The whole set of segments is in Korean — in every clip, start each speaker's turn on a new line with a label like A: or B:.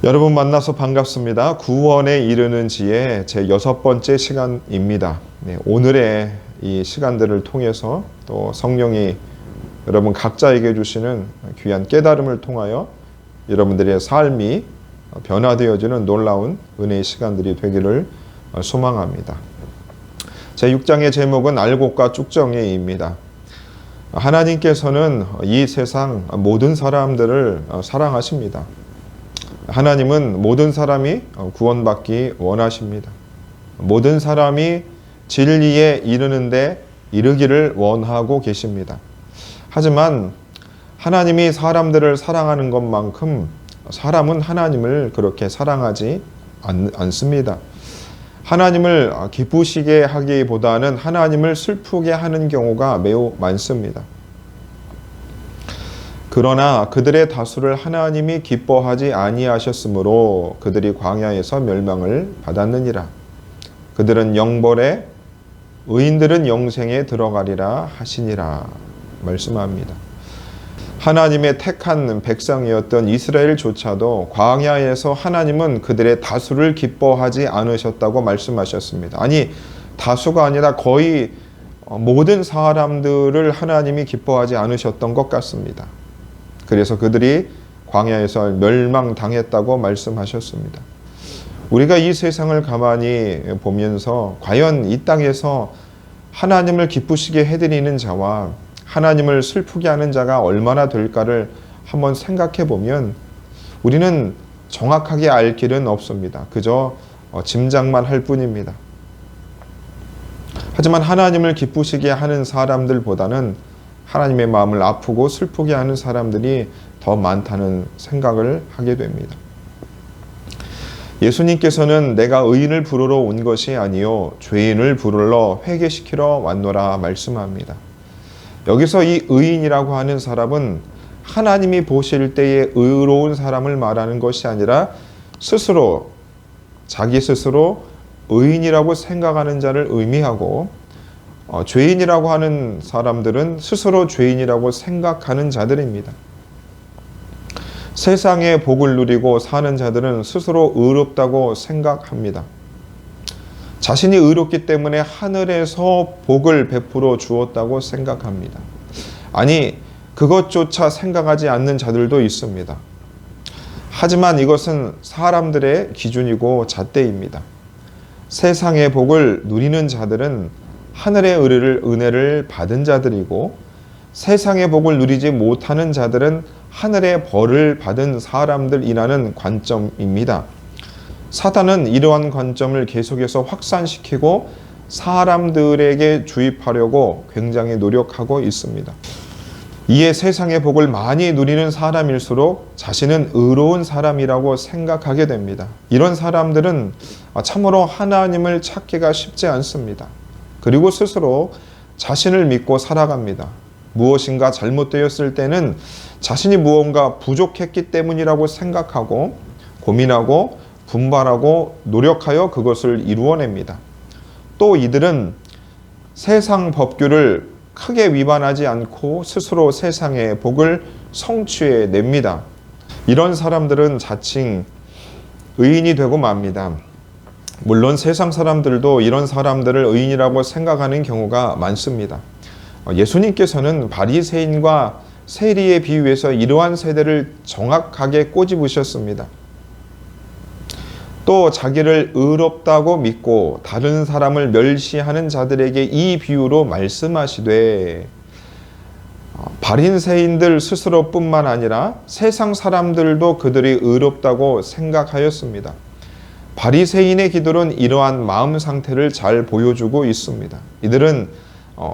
A: 여러분 만나서 반갑습니다. 구원에 이르는 지의 제 6번째 시간입니다. 오늘의 이 시간들을 통해서 또 성령이 여러분 각자에게 주시는 귀한 깨달음을 통하여 여러분들의 삶이 변화되어지는 놀라운 은혜의 시간들이 되기를 소망합니다. 제 6장의 제목은 알곡과 쭉정이입니다. 하나님께서는 이 세상 모든 사람들을 사랑하십니다. 하나님은 모든 사람이 구원받기 원하십니다. 모든 사람이 진리에 이르는데 이르기를 원하고 계십니다. 하지만 하나님이 사람들을 사랑하는 것만큼 사람은 하나님을 그렇게 사랑하지 않습니다. 하나님을 기쁘시게 하기보다는 하나님을 슬프게 하는 경우가 매우 많습니다. 그러나 그들의 다수를 하나님이 기뻐하지 아니하셨으므로 그들이 광야에서 멸망을 받았느니라. 그들은 영벌에 의인들은 영생에 들어가리라 하시니라 말씀합니다. 하나님의 택한 백성이었던 이스라엘조차도 광야에서 하나님은 그들의 다수를 기뻐하지 않으셨다고 말씀하셨습니다. 아니, 다수가 아니라 거의 모든 사람들을 하나님이 기뻐하지 않으셨던 것 같습니다. 그래서 그들이 광야에서 멸망당했다고 말씀하셨습니다. 우리가 이 세상을 가만히 보면서 과연 이 땅에서 하나님을 기쁘시게 해드리는 자와 하나님을 슬프게 하는 자가 얼마나 될까를 한번 생각해 보면 우리는 정확하게 알 길은 없습니다. 그저 짐작만 할 뿐입니다. 하지만 하나님을 기쁘시게 하는 사람들보다는 하나님의 마음을 아프고 슬프게 하는 사람들이 더 많다는 생각을 하게 됩니다. 예수님께서는 내가 의인을 부르러 온 것이 아니요 죄인을 부르러 회개시키러 왔노라 말씀합니다. 여기서 이 의인이라고 하는 사람은 하나님이 보실 때에 의로운 사람을 말하는 것이 아니라 스스로 자기 스스로 의인이라고 생각하는 자를 의미하고 죄인이라고 하는 사람들은 스스로 죄인이라고 생각하는 자들입니다. 세상의 복을 누리고 사는 자들은 스스로 의롭다고 생각합니다. 자신이 의롭기 때문에 하늘에서 복을 베풀어 주었다고 생각합니다. 아니, 그것조차 생각하지 않는 자들도 있습니다. 하지만 이것은 사람들의 기준이고 잣대입니다. 세상의 복을 누리는 자들은 하늘의 은혜를 받은 자들이고 세상의 복을 누리지 못하는 자들은 하늘의 벌을 받은 사람들이라는 관점입니다. 사단은 이러한 관점을 계속해서 확산시키고 사람들에게 주입하려고 굉장히 노력하고 있습니다. 이에 세상의 복을 많이 누리는 사람일수록 자신은 의로운 사람이라고 생각하게 됩니다. 이런 사람들은 참으로 하나님을 찾기가 쉽지 않습니다. 그리고 스스로 자신을 믿고 살아갑니다. 무엇인가 잘못되었을 때는 자신이 무언가 부족했기 때문이라고 생각하고 고민하고 분발하고 노력하여 그것을 이루어냅니다. 또 이들은 세상 법규를 크게 위반하지 않고 스스로 세상의 복을 성취해냅니다. 이런 사람들은 자칭 의인이 되고 맙니다. 물론 세상 사람들도 이런 사람들을 의인이라고 생각하는 경우가 많습니다. 예수님께서는 바리새인과 세리에 비유해서 이러한 세대를 정확하게 꼬집으셨습니다. 또 자기를 의롭다고 믿고 다른 사람을 멸시하는 자들에게 이 비유로 말씀하시되 바리새인들 스스로뿐만 아니라 세상 사람들도 그들이 의롭다고 생각하였습니다. 바리새인의 기도는 이러한 마음 상태를 잘 보여주고 있습니다. 이들은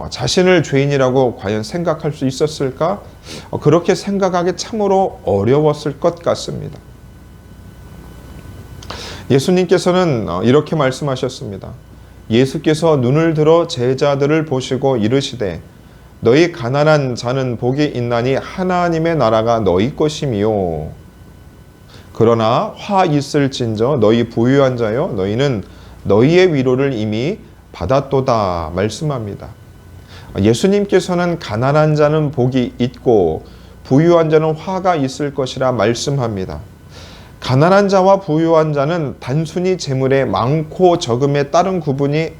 A: 자신을 죄인이라고 과연 생각할 수 있었을까? 그렇게 생각하기 참으로 어려웠을 것 같습니다. 예수님께서는 이렇게 말씀하셨습니다. 예수께서 눈을 들어 제자들을 보시고 이르시되 너희 가난한 자는 복이 있나니 하나님의 나라가 너희 것이미요. 그러나 화 있을진저 너희 부유한 자여 너희는 너희의 위로를 이미 받았도다 말씀합니다. 예수님께서는 가난한 자는 복이 있고 부유한 자는 화가 있을 것이라 말씀합니다. 가난한 자와 부유한 자는 단순히 재물의 많고 적음에 따른 구분이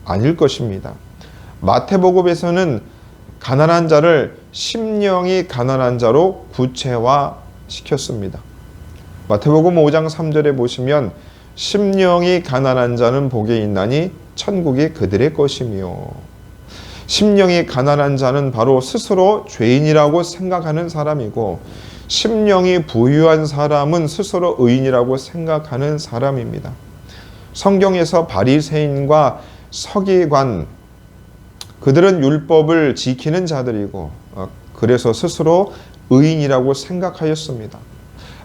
A: 아닐 것입니다. 마태복음에서는 가난한 자를 심령이 가난한 자로 구체화시켰습니다. 마태복음 5장 3절에 보시면 심령이 가난한 자는 복이 있나니 천국이 그들의 것이며, 심령이 가난한 자는 바로 스스로 죄인이라고 생각하는 사람이고, 심령이 부유한 사람은 스스로 의인이라고 생각하는 사람입니다. 성경에서 바리새인과 서기관, 그들은 율법을 지키는 자들이고 그래서 스스로 의인이라고 생각하였습니다.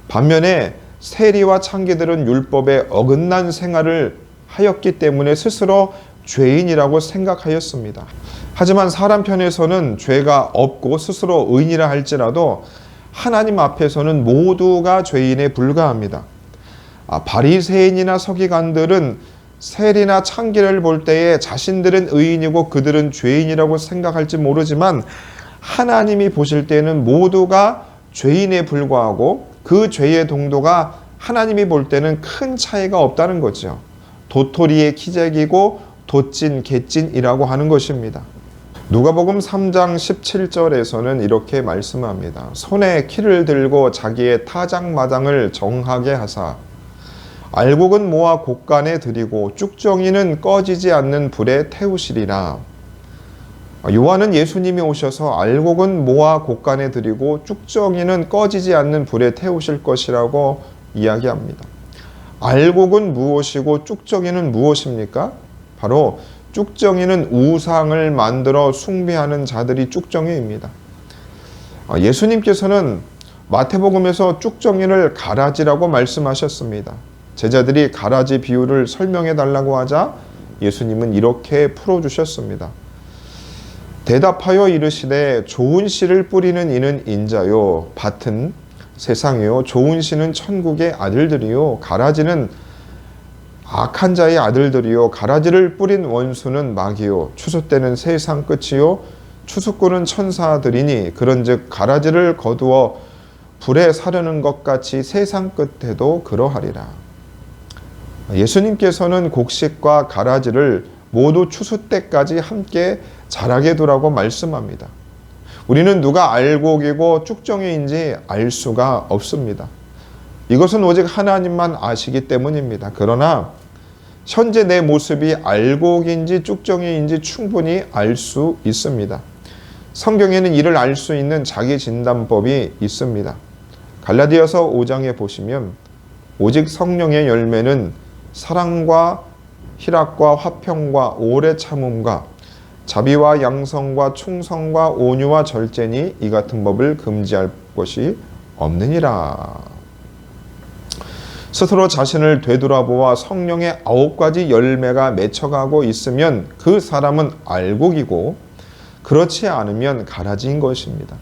A: 반면에 세리와 창기들은 율법에 어긋난 생활을 하였기 때문에 스스로 죄인이라고 생각하였습니다. 하지만 사람 편에서는 죄가 없고 스스로 의인이라 할지라도 하나님 앞에서는 모두가 죄인에 불과합니다. 바리새인이나 서기관들은 세리나 창기를 볼 때에 자신들은 의인이고 그들은 죄인이라고 생각할지 모르지만 하나님이 보실 때는 모두가 죄인에 불과하고 그 죄의 동도가 하나님이 볼 때는 큰 차이가 없다는 거죠. 도토리의 키재기고 돛진 갯진이라고 하는 것입니다. 누가복음 3장 17절에서는 이렇게 말씀합니다. 손에 키를 들고 자기의 타작마당을 정하게 하사 알곡은 모아 곡간에 들이고 쭉정이는 꺼지지 않는 불에 태우시리라. 요한은 예수님이 오셔서 알곡은 모아 곡간에 들이고 쭉정이는 꺼지지 않는 불에 태우실 것이라고 이야기합니다. 알곡은 무엇이고 쭉정이는 무엇입니까? 바로 쭉정이는 우상을 만들어 숭배하는 자들이 쭉정이입니다. 예수님께서는 마태복음에서 쭉정이를 가라지라고 말씀하셨습니다. 제자들이 가라지 비유를 설명해 달라고 하자 예수님은 이렇게 풀어주셨습니다. 대답하여 이르시되 좋은 씨를 뿌리는 이는 인자요 밭은 세상이요 좋은 씨는 천국의 아들들이요 가라지는 악한 자의 아들들이요 가라지를 뿌린 원수는 마귀요 추수 때는 세상 끝이요 추수꾼은 천사들이니 그런즉 가라지를 거두어 불에 사르는 것 같이 세상 끝에도 그러하리라. 예수님께서는 곡식과 가라지를 모두 추수 때까지 함께 자라게 두라고 말씀합니다. 우리는 누가 알곡이고 쭉정이인지 알 수가 없습니다. 이것은 오직 하나님만 아시기 때문입니다. 그러나 현재 내 모습이 알곡인지 쭉정이인지 충분히 알 수 있습니다. 성경에는 이를 알 수 있는 자기 진단법이 있습니다. 갈라디아서 5장에 보시면 오직 성령의 열매는 사랑과 희락과 화평과 오래 참음과 자비와 양성과 충성과 온유와 절제니 이 같은 법을 금지할 것이 없느니라. 스스로 자신을 되돌아보아 성령의 9가지 열매가 맺혀가고 있으면 그 사람은 알곡이고 그렇지 않으면 가라지인 것입니다.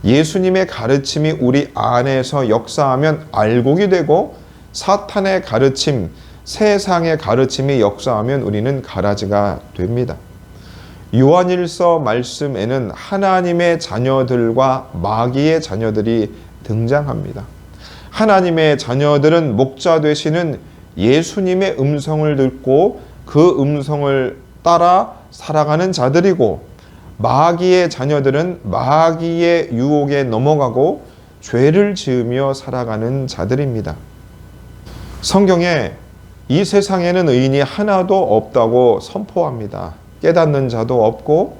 A: 예수님의 가르침이 우리 안에서 역사하면 알곡이 되고 사탄의 가르침, 세상의 가르침이 역사하면 우리는 가라지가 됩니다. 요한일서 말씀에는 하나님의 자녀들과 마귀의 자녀들이 등장합니다. 하나님의 자녀들은 목자 되시는 예수님의 음성을 듣고 그 음성을 따라 살아가는 자들이고 마귀의 자녀들은 마귀의 유혹에 넘어가고 죄를 지으며 살아가는 자들입니다. 성경에 이 세상에는 의인이 하나도 없다고 선포합니다. 깨닫는 자도 없고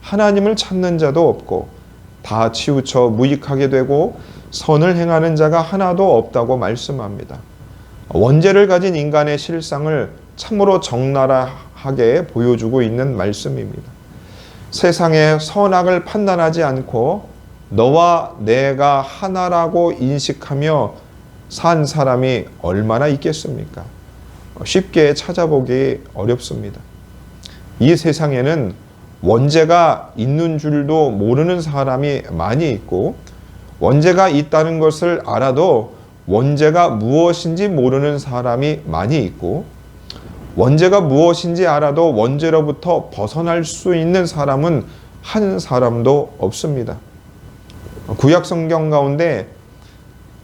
A: 하나님을 찾는 자도 없고 다 치우쳐 무익하게 되고 선을 행하는 자가 하나도 없다고 말씀합니다. 원죄를 가진 인간의 실상을 참으로 적나라하게 보여주고 있는 말씀입니다. 세상의 선악을 판단하지 않고 너와 내가 하나라고 인식하며 산 사람이 얼마나 있겠습니까? 쉽게 찾아보기 어렵습니다. 이 세상에는 원죄가 있는 줄도 모르는 사람이 많이 있고 원죄가 있다는 것을 알아도 원죄가 무엇인지 모르는 사람이 많이 있고 원죄가 무엇인지 알아도 원죄로부터 벗어날 수 있는 사람은 한 사람도 없습니다. 구약 성경 가운데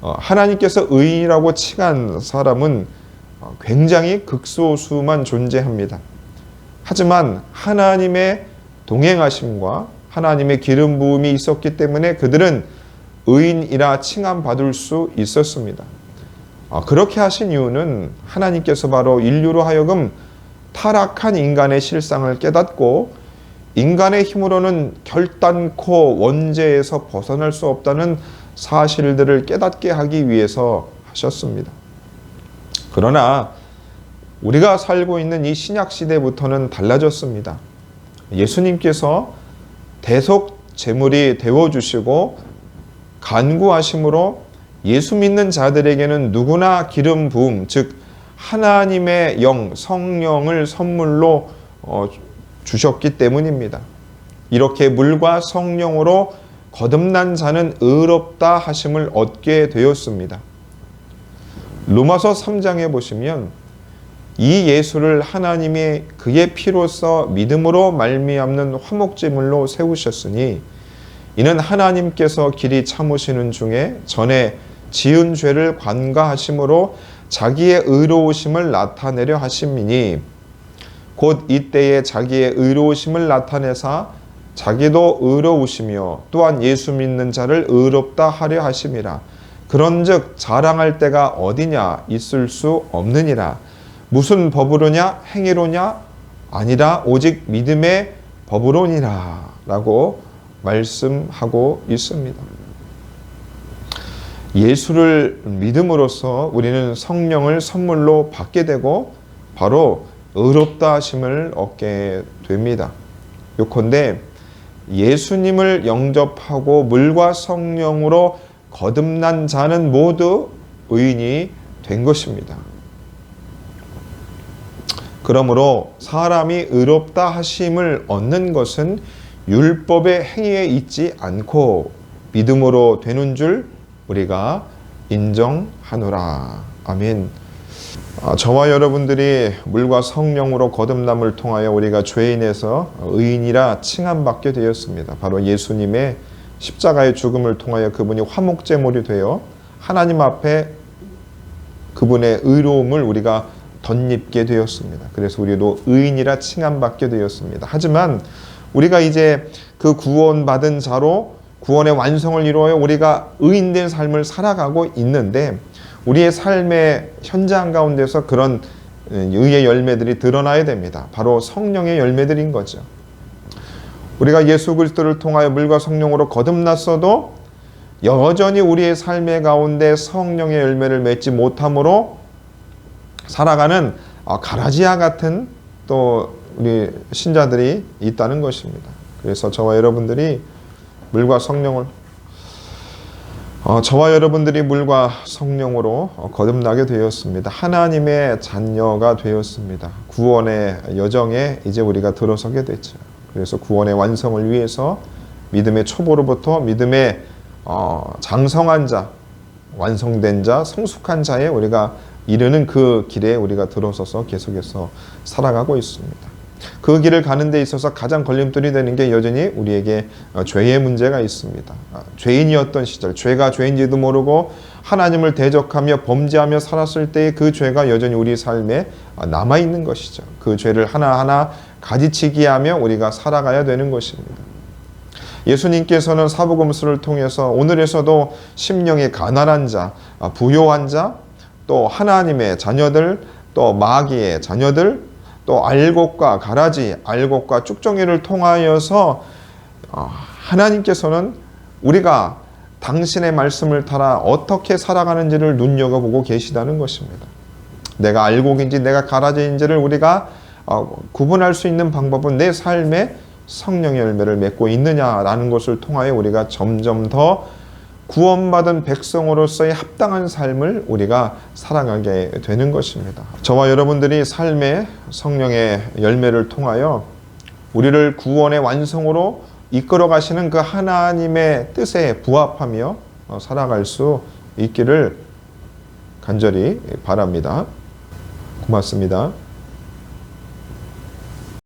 A: 하나님께서 의인이라고 칭한 사람은 굉장히 극소수만 존재합니다. 하지만 하나님의 동행하심과 하나님의 기름 부음이 있었기 때문에 그들은 의인이라 칭함받을 수 있었습니다. 그렇게 하신 이유는 하나님께서 바로 인류로 하여금 타락한 인간의 실상을 깨닫고 인간의 힘으로는 결단코 원죄에서 벗어날 수 없다는 사실들을 깨닫게 하기 위해서 하셨습니다. 그러나 우리가 살고 있는 이 신약 시대부터는 달라졌습니다. 예수님께서 대속 제물이 되어주시고 간구하심으로 예수 믿는 자들에게는 누구나 기름 부음, 즉 하나님의 영, 성령을 선물로 주셨기 때문입니다. 이렇게 물과 성령으로 거듭난 자는 의롭다 하심을 얻게 되었습니다. 로마서 3장에 보시면 이 예수를 하나님이 그의 피로써 믿음으로 말미암는 화목제물로 세우셨으니 이는 하나님께서 길이 참으시는 중에 전에 지은 죄를 관가하심으로 자기의 의로우심을 나타내려 하심이니 곧 이때에 자기의 의로우심을 나타내사 자기도 의로우시며 또한 예수 믿는 자를 의롭다 하려 하심이라. 그런즉 자랑할 때가 어디냐 있을 수 없느니라. 무슨 법으로냐 행위로냐 아니라 오직 믿음의 법으로니라 라고 말씀하고 있습니다. 예수를 믿음으로써 우리는 성령을 선물로 받게 되고 바로 의롭다 하심을 얻게 됩니다. 요컨대 예수님을 영접하고 물과 성령으로 거듭난 자는 모두 의인이 된 것입니다. 그러므로 사람이 의롭다 하심을 얻는 것은 율법의 행위에 있지 않고 믿음으로 되는 줄 우리가 인정하노라. 아멘. 저와 여러분들이 물과 성령으로 거듭남을 통하여 우리가 죄인에서 의인이라 칭함받게 되었습니다. 바로 예수님의 십자가의 죽음을 통하여 그분이 화목제물이 되어 하나님 앞에 그분의 의로움을 우리가 덧입게 되었습니다. 그래서 우리도 의인이라 칭함받게 되었습니다. 하지만 우리가 이제 그 구원받은 자로 구원의 완성을 이루어 우리가 의인된 삶을 살아가고 있는데 우리의 삶의 현장 가운데서 그런 의의 열매들이 드러나야 됩니다. 바로 성령의 열매들인 거죠. 우리가 예수 그리스도를 통하여 물과 성령으로 거듭났어도 여전히 우리의 삶의 가운데 성령의 열매를 맺지 못함으로 살아가는 가라지아 같은 또 우리 신자들이 있다는 것입니다. 그래서 저와 여러분들이 물과 성령으로 거듭나게 되었습니다. 하나님의 자녀가 되었습니다. 구원의 여정에 이제 우리가 들어서게 됐죠. 그래서 구원의 완성을 위해서 믿음의 초보로부터 믿음의 장성한 자, 완성된 자, 성숙한 자에 우리가 이르는 그 길에 우리가 들어서서 계속해서 살아가고 있습니다. 그 길을 가는 데 있어서 가장 걸림돌이 되는 게 여전히 우리에게 죄의 문제가 있습니다. 죄인이었던 시절, 죄가 죄인지도 모르고 하나님을 대적하며 범죄하며 살았을 때의 그 죄가 여전히 우리 삶에 남아있는 것이죠. 그 죄를 하나하나 가지치기 하며 우리가 살아가야 되는 것입니다. 예수님께서는 사복음서를 통해서 오늘에서도 심령이 가난한 자, 부요한 자, 또 하나님의 자녀들, 또 마귀의 자녀들, 또 알곡과 가라지, 알곡과 쭉정이를 통하여서 하나님께서는 우리가 당신의 말씀을 따라 어떻게 살아가는지를 눈여겨보고 계시다는 것입니다. 내가 알곡인지 내가 가라지인지를 우리가 구분할 수 있는 방법은 내 삶에 성령의 열매를 맺고 있느냐라는 것을 통하여 우리가 점점 더 구원받은 백성으로서의 합당한 삶을 우리가 살아가게 되는 것입니다. 저와 여러분들이 삶의 성령의 열매를 통하여 우리를 구원의 완성으로 이끌어 가시는 그 하나님의 뜻에 부합하며 살아갈 수 있기를 간절히 바랍니다. 고맙습니다.